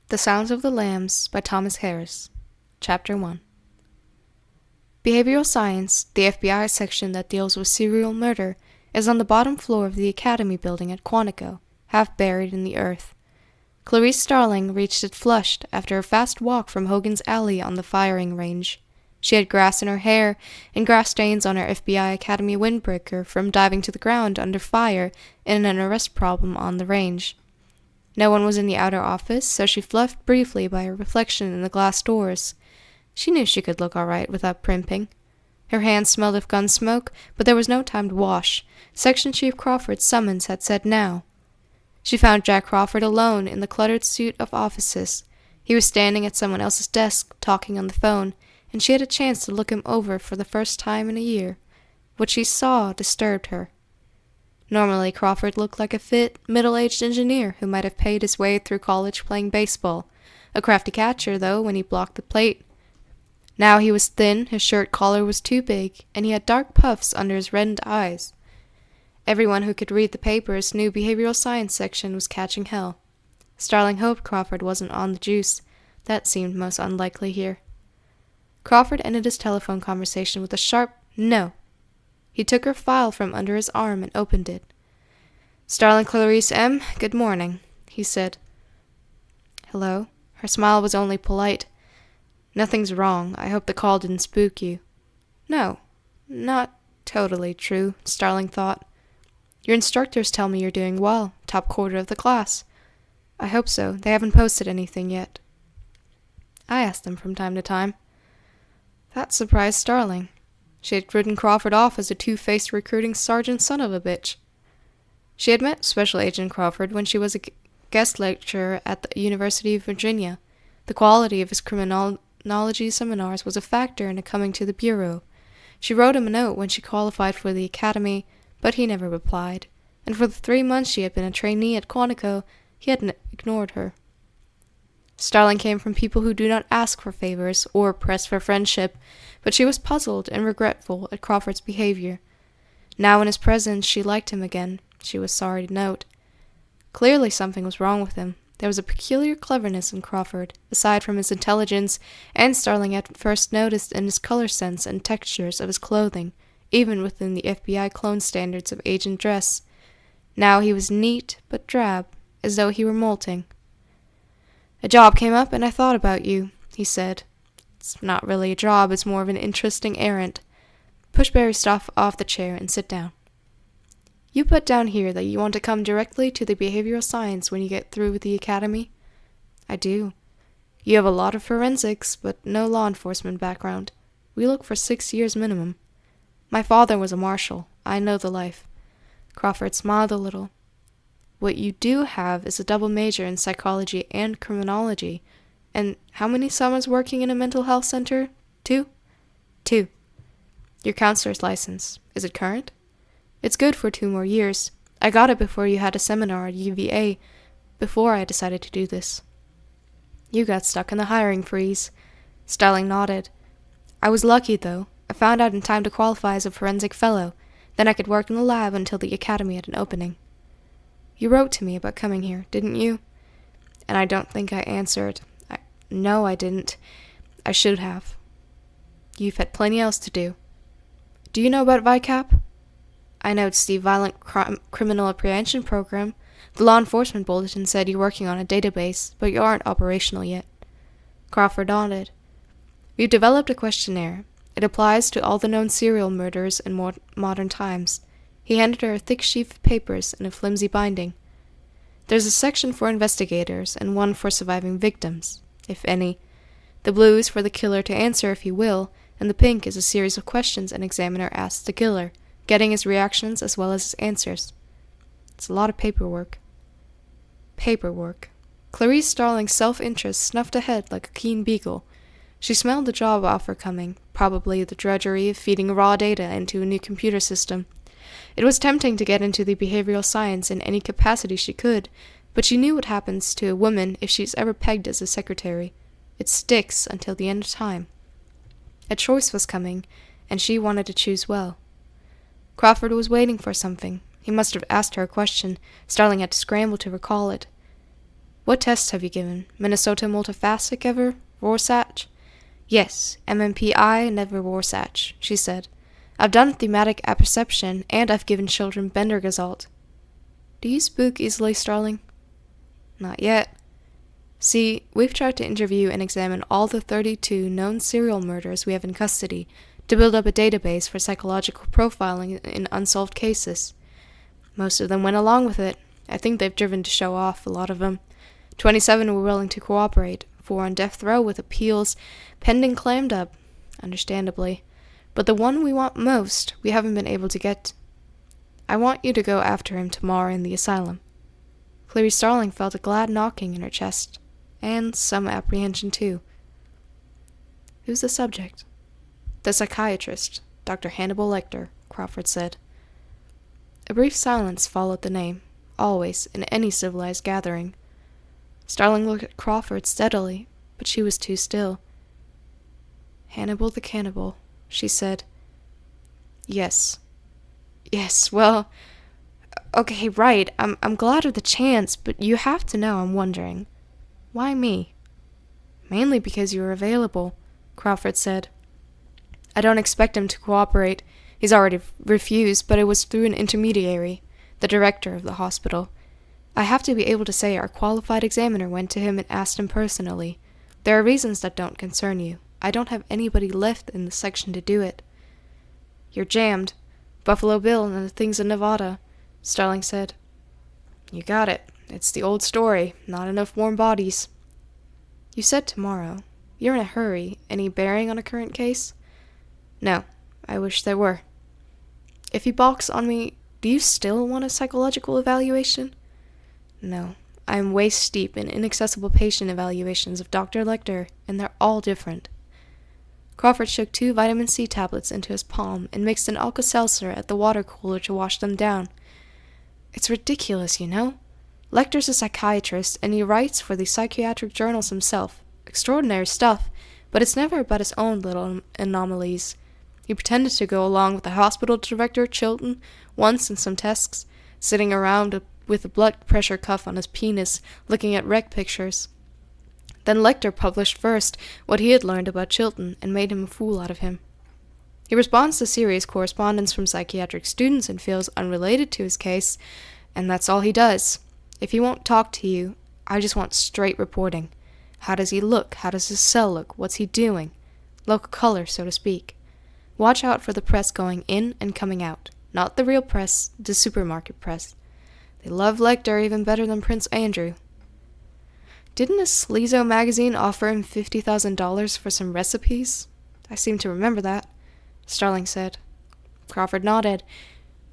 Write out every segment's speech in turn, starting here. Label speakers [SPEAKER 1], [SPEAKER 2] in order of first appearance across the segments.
[SPEAKER 1] The Sounds of the Lambs by Thomas Harris. Chapter 1. Behavioral Science, the FBI section that deals with serial murder, is on the bottom floor of the Academy building at Quantico, half buried in the earth. Clarice Starling reached it flushed after a fast walk from Hogan's Alley on the firing range. She had grass in her hair and grass stains on her FBI Academy windbreaker from diving to the ground under fire in an arrest problem on the range. No one was in the outer office, so she fluffed briefly by her reflection in the glass doors. She knew she could look all right without primping. Her hands smelled of gun smoke, but there was no time to wash. Section Chief Crawford's summons had said now. She found Jack Crawford alone in the cluttered suite of offices. He was standing at someone else's desk, talking on the phone, and she had a chance to look him over for the first time in a year. What she saw disturbed her. Normally, Crawford looked like a fit, middle-aged engineer who might have paid his way through college playing baseball. A crafty catcher, though, when he blocked the plate. Now he was thin, his shirt collar was too big, and he had dark puffs under his reddened eyes. Everyone who could read the papers knew behavioral science section was catching hell. Starling hoped Crawford wasn't on the juice. That seemed most unlikely here. Crawford ended his telephone conversation with a sharp no. He took her file from under his arm and opened it. "Starling Clarice M., good morning," he said. "Hello?" Her smile was only polite. "Nothing's wrong. I hope the call didn't spook you." "No, not totally true," Starling thought. "Your instructors tell me you're doing well, top quarter of the class." "I hope so. They haven't posted anything yet." "I ask them from time to time." That surprised Starling. She had written Crawford off as a two-faced recruiting sergeant son of a bitch. She had met Special Agent Crawford when she was a guest lecturer at the University of Virginia. The quality of his criminology seminars was a factor in coming to the Bureau. She wrote him a note when she qualified for the Academy, but he never replied, and for the 3 months she had been a trainee at Quantico, he had ignored her. Starling came from people who do not ask for favors or press for friendship, but she was puzzled and regretful at Crawford's behavior. Now in his presence she liked him again, she was sorry to note. Clearly something was wrong with him. There was a peculiar cleverness in Crawford, aside from his intelligence, and Starling had first noticed in his color sense and textures of his clothing, even within the FBI clone standards of agent dress. Now he was neat but drab, as though he were molting. "A job came up and I thought about you," he said. "It's not really a job, it's more of an interesting errand. Push Barry's stuff off the chair and sit down. You put down here that you want to come directly to the behavioral science when you get through with the academy?" "I do." "You have a lot of forensics, but no law enforcement background. We look for 6 years minimum." "My father was a marshal. I know the life." Crawford smiled a little. "What you do have is a double major in psychology and criminology. And how many summers working in a mental health center? 2? 2. Your counselor's license. Is it current?" "It's good for 2 more years. I got it before you had a seminar at UVA, before I decided to do this." "You got stuck in the hiring freeze." Starling nodded. "I was lucky, though. I found out in time to qualify as a forensic fellow. Then I could work in the lab until the academy had an opening." "You wrote to me about coming here, didn't you?" And I don't think I answered. No, I didn't. I should have. "You've had plenty else to do." "Do you know about VICAP?" "I know it's the Violent Criminal Apprehension Program. The law enforcement bulletin said you're working on a database, but you aren't operational yet." Crawford nodded. "We've developed a questionnaire. It applies to all the known serial murders in modern times." He handed her a thick sheaf of papers in a flimsy binding. "There's a section for investigators and one for surviving victims, if any. The blue is for the killer to answer if he will, and the pink is a series of questions an examiner asks the killer, getting his reactions as well as his answers. It's a lot of paperwork." Paperwork. Clarice Starling's self-interest snuffed ahead like a keen beagle. She smelled the job offer coming, probably the drudgery of feeding raw data into a new computer system. It was tempting to get into the behavioral science in any capacity she could, but she knew what happens to a woman if she's ever pegged as a secretary. It sticks until the end of time. A choice was coming, and she wanted to choose well. Crawford was waiting for something. He must have asked her a question. Starling had to scramble to recall it. What tests have you given? Minnesota multifacet ever? Rorschach? Yes, MMPI never Rorschach, she said. I've done thematic apperception, and I've given children Bender-Gestalt. Do you spook easily, Starling? Not yet. See, we've tried to interview and examine all the 32 known serial murderers we have in custody to build up a database for psychological profiling in unsolved cases. Most of them went along with it. I think they've driven to show off, a lot of them. 27 were willing to cooperate, 4 on death row with appeals pending clammed up, understandably. But the one we want most, we haven't been able to get. I want you to go after him tomorrow in the asylum. Clarice Starling felt a glad knocking in her chest, and some apprehension too. Who's the subject? The psychiatrist, Dr. Hannibal Lecter, Crawford said. A brief silence followed the name, always in any civilized gathering. Starling looked at Crawford steadily, but she was too still. Hannibal the cannibal, she said. Yes, well, okay, right, I'm glad of the chance, but you have to know I'm wondering. Why me? Mainly because you were available, Crawford said. I don't expect him to cooperate. He's already refused, but it was through an intermediary, the director of the hospital. I have to be able to say our qualified examiner went to him and asked him personally. There are reasons that don't concern you. I don't have anybody left in the section to do it. You're jammed. Buffalo Bill and the things in Nevada, Starling said. You got it. It's the old story. Not enough warm bodies. You said tomorrow. You're in a hurry. Any bearing on a current case? No. I wish there were. If he balks on me, do you still want a psychological evaluation? No. I am waist deep in inaccessible patient evaluations of Dr. Lecter, and they're all different. Crawford shook 2 vitamin C tablets into his palm and mixed an Alka-Seltzer at the water cooler to wash them down. It's ridiculous, you know? Lecter's a psychiatrist, and he writes for the psychiatric journals himself. Extraordinary stuff, but it's never about his own little anomalies. He pretended to go along with the hospital director, Chilton, once in some tests, sitting around with a blood pressure cuff on his penis, looking at wreck pictures. Then Lecter published first what he had learned about Chilton and made him a fool out of him. He responds to serious correspondence from psychiatric students and feels unrelated to his case, and that's all he does. If he won't talk to you, I just want straight reporting. How does he look? How does his cell look? What's he doing? Local color, so to speak. Watch out for the press going in and coming out. Not the real press, the supermarket press. They love Lecter even better than Prince Andrew. Didn't a Sleazo magazine offer him $50,000 for some recipes? I seem to remember that, Starling said. Crawford nodded.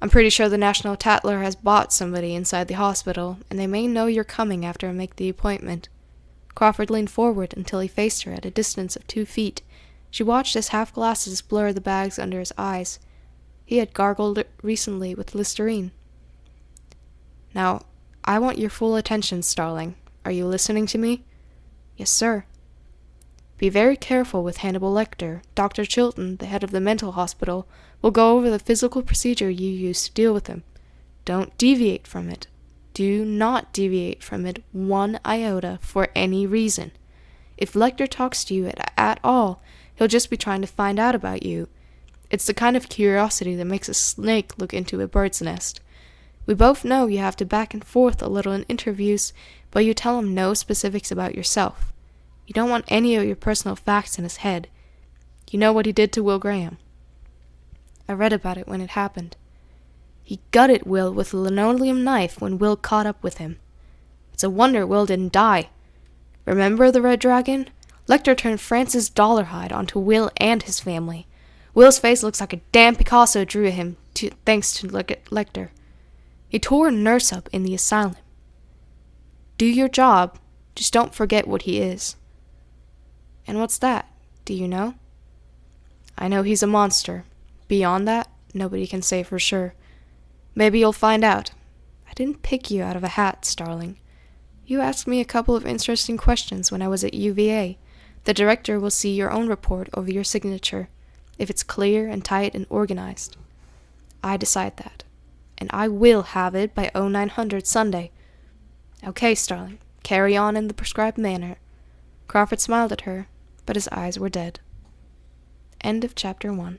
[SPEAKER 1] I'm pretty sure the National Tatler has bought somebody inside the hospital, and they may know you're coming after I make the appointment. Crawford leaned forward until he faced her at a distance of 2 feet. She watched his half-glasses blur the bags under his eyes. He had gargled recently with Listerine. Now, I want your full attention, Starling. Are you listening to me? Yes, sir. Be very careful with Hannibal Lecter. Dr. Chilton, the head of the mental hospital, will go over the physical procedure you used to deal with him. Don't deviate from it. Do not deviate from it 1 iota for any reason. If Lecter talks to you at all, he'll just be trying to find out about you. It's the kind of curiosity that makes a snake look into a bird's nest. We both know you have to back and forth a little in interviews, but you tell him no specifics about yourself. You don't want any of your personal facts in his head. You know what he did to Will Graham. I read about it when it happened. He gutted Will with a linoleum knife when Will caught up with him. It's a wonder Will didn't die. Remember the Red Dragon? Lecter turned Francis Dollarhide onto Will and his family. Will's face looks like a damn Picasso drew him, thanks to Lecter. He tore a nurse up in the asylum. Do your job, just don't forget what he is. And what's that? Do you know? I know he's a monster. Beyond that, nobody can say for sure. Maybe you'll find out. I didn't pick you out of a hat, Starling. You asked me a couple of interesting questions when I was at UVA. The director will see your own report over your signature, if it's clear and tight and organized. I decide that. And I will have it by 0900 Sunday. Okay, Starling, carry on in the prescribed manner. Crawford smiled at her, but his eyes were dead. End of Chapter 1.